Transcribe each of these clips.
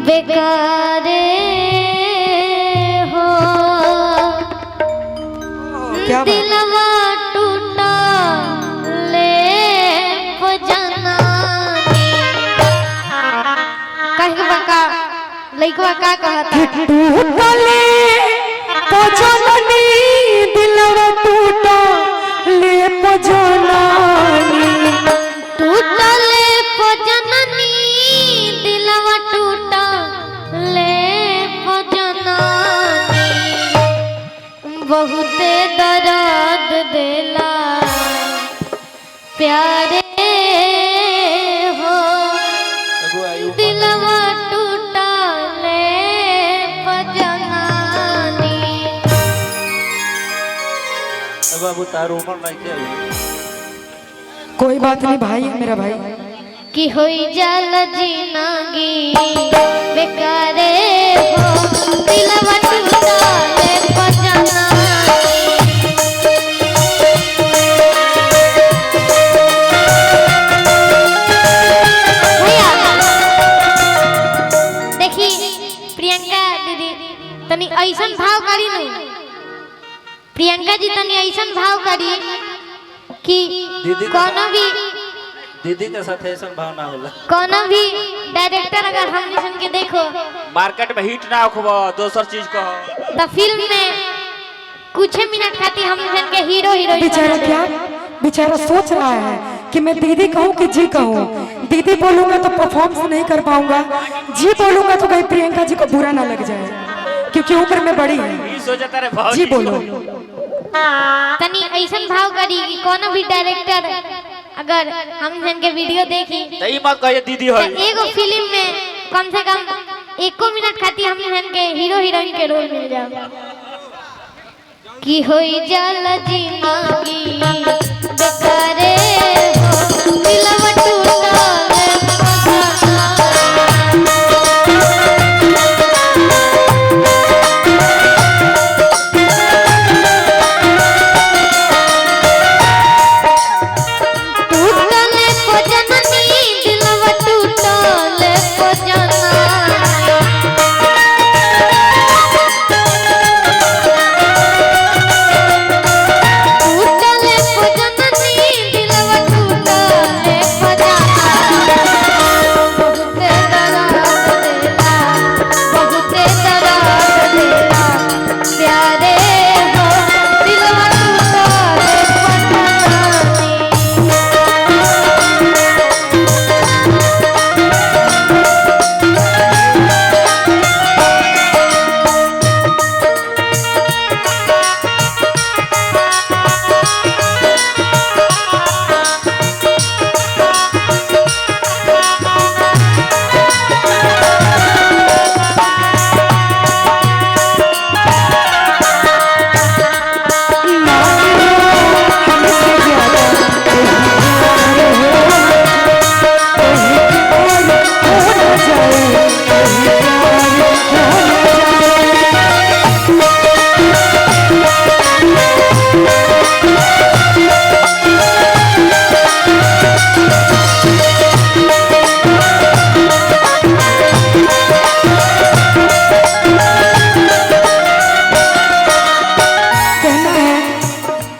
बेकारे हो क्या दिलवा टूटा ले पजना कहे बका लइकवा का कहता टूटले पजननी दिलवा टूटा ले पजननी टूटले पजननी दिलवा टूटा ले पजननी बहुते दर्द देला प्यारे हो दिलवा टूटा ले पजननी। बाबू तारू उमर नहीं के कोई बात नहीं भाई है मेरा भाई। कि होई जाल जिंदगी बेकारे हो दिलवा टूटा ले पजननी। भैया देखी प्रियंका दीदी तनी ऐसन भाव करी नहीं प्रियंका जी तनी ऐसन भाव करी कि दीदी कोनो भी दीदी के साथ ऐसा भावना होला कोनो भी डायरेक्टर अगर हमने सुन के देखो मार्केट में हिट ना होखबो दोसर चीज कहो तो फिल्म में कुछ मिनट खाती हम सन के हीरो हीरोइन बेचारा क्या बेचारा सोच रहा है कि मैं दीदी कहूँ कि जी कहूँ। दीदी बोलूंगा तो परफॉर्मेंस नहीं कर पाऊंगा, जी बोलूंगा तो कहीं प्रियंका जी को बुरा ना लग जाए क्योंकि उम्र में बड़ी है। ई सोचता रे भाव जी बोलो। तनी ऐसन भाव करी कि कोनो भी डायरेक्टर अगर हम सन के वीडियो देखी तई मत कहिए दीदी तो होई एगो फिल्म में कम से कम एको मिनट खाती हम सन के हीरो हीरोइन के रोल मिल जाओ कि होई जाल जिंदगी बेकारे हो दिलवा टूटा ले टूटले पजननी दिलवा टूटा ले पजननी। टूटले पजननी दिलवा टूटा ले पजननी। बहुते दर्द देला बहुते दर्द देला प्यारे हो दिलवा टूटा ले पजननी।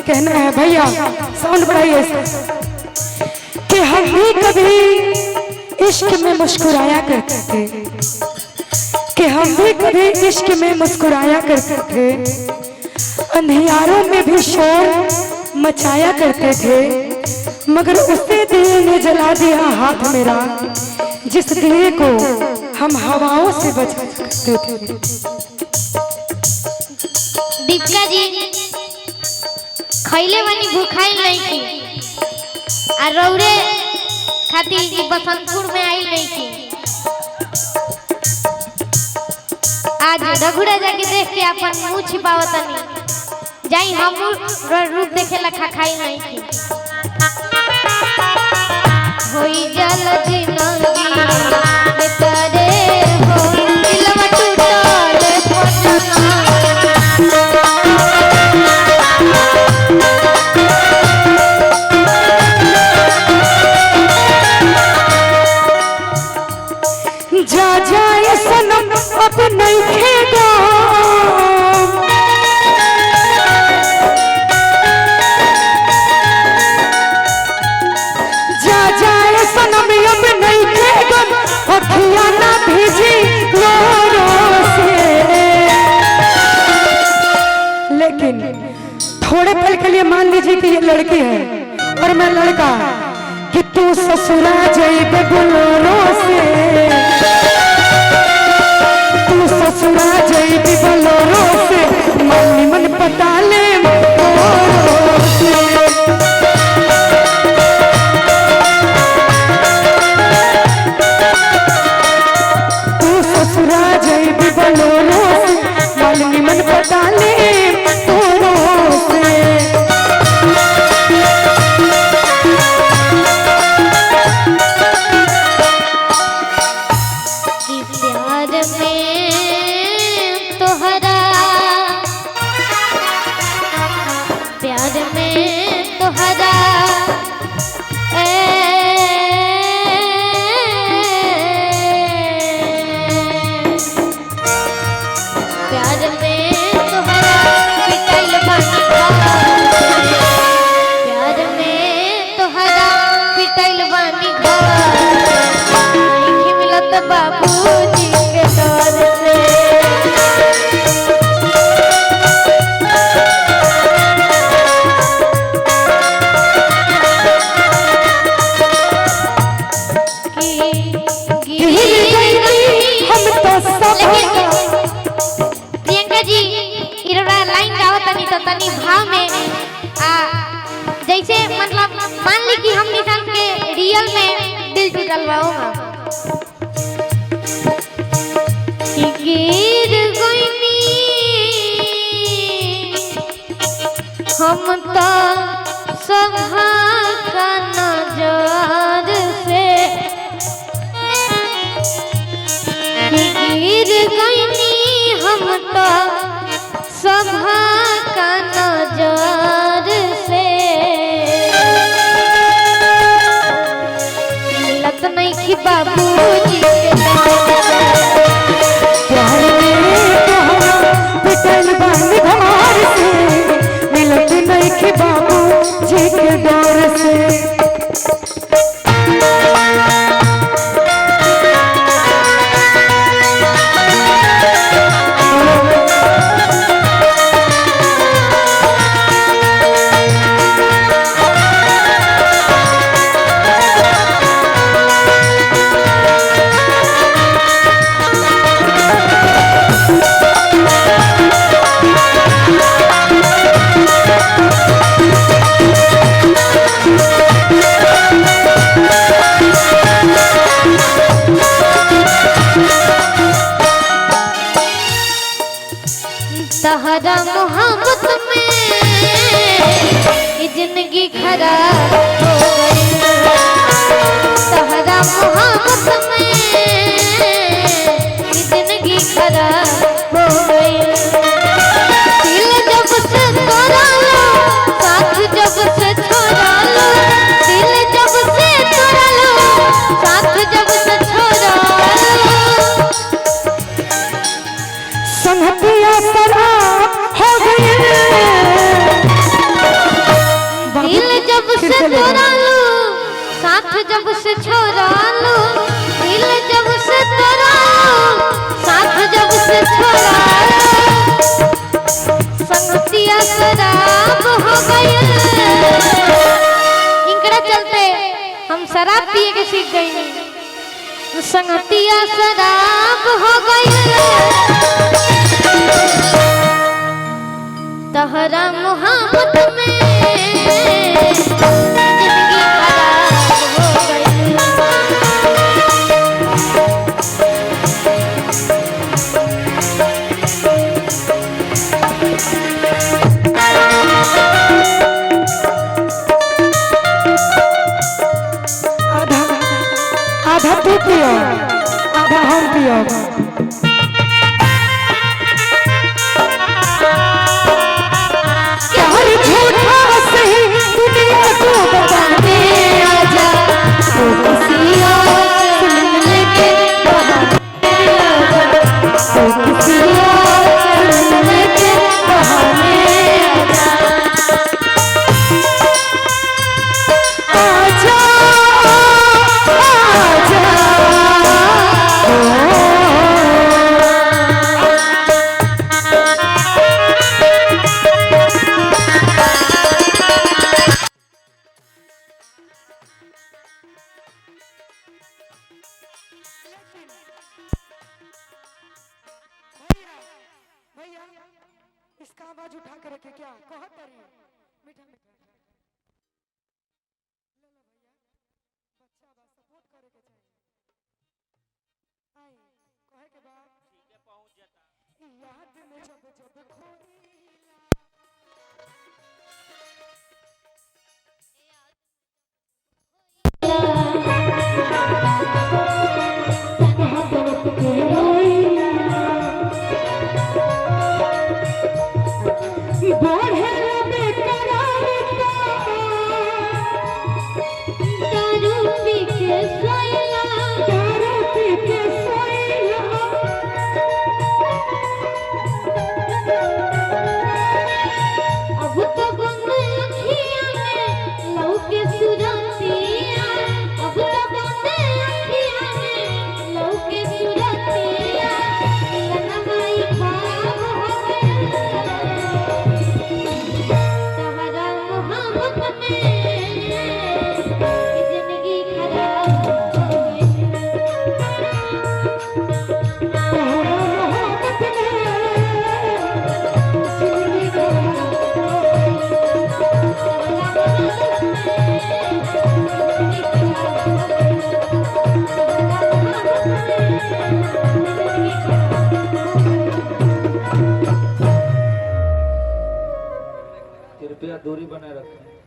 कहना है भैया साउंड बढ़ाइए कि हम भी कभी इश्क में मुस्कुराया करते थे कि हम भी कभी इश्क में मुस्कुराया करते थे अंधियारों में भी शोर मचाया करते थे मगर उसे दिए ने जला दिया हाथ मेरा जिस दिए को हम हवाओं से बचा करते थे। दीपिका जी खैले बनी भूखाइल नहीं की आ रौरे खातिर जी बसंतपुर में आई नहीं की आज रघुरा जाके देख के अपन मुंह छिपावतनी जाई हम रूप देखे ला खाई नहीं की होई जल जिंदगी बेकारे हो दिलवा टूटा ले पजननी। जा जाए सनम अब नहीं खेगा, जा जाए सनम अब नहीं खेगा, अखियां ना भेजी रो रो से। लेकिन थोड़े पल के लिए मान लीजिए कि ये लड़की है और मैं लड़का, कि तू ससुरा जाइबे बोलोरो से, तू ससुरा जाइबे बोलोरो से, मम्मी मन पटा ले बोलोरो से। तू ससुरा जाइबे बोलोरो से, मम्मी मन पटा ले बोलोरो से। बाबूजी के दौर से हम तो सब प्रियंका जी इरोड़ा लाइन गावत तनी तो तनी भाव में जैसे मतलब मान ली कि हम निशान के रियल में दिल टूटल बा होगा गिर गईनी हम तो सभा का नजर से, गिर गईनी हम तो सभा का नजर से, मिलत नहीं कि बाबूजी के पिटल बन घर से, मिलत नहीं कि बाबू जी के डर से। तहरा मोहब्बत में ये जिंदगी खराब हो गई, तहरा मोहब्बत में ये जिंदगी खराब हो गई। दिल जब से तोड़ा लो साथ जब से छोड़ा लो, दिल जब से तोड़ा लो साथ जब से छोड़ा लो, संहतिया शराब हो गई। दिल जब से तोड़ा लो साथ जब से छोड़ा लो, दिल जब से तोड़ा लो साथ जब से छोड़ा लो, संगतिया शराब हो गई। इनकड़ा चलते हम शराब पिए के सीख गई, संगतिया शराब हो गई। तहरा मोहब्बत में जिंदगी खराब हो गई। आधा आधा तू पियो, आधा हम पियो। झूठा सही दुनिया को बताने आजा, तो किसी और से मिलने के बहाने लेकिन भैया भैया इसका आवाज उठा के रखे क्या कहत रही मीठा मीठा ले लो भैया बच्चा बा सपोर्ट करे के चाहिए आई कहे के बाद ठीक है पहुंच जाता याद में जब जब खोई दारू पी के सोइला अब तो बंद अखियां में लौके सुरतिया अब तो बंद अखियां में लौके सुरतिया लनमाई ख्वाब हो गया तहरा मोहब्बत में जिंदगी खराब हो गई कृपया दूरी बनाए रखें।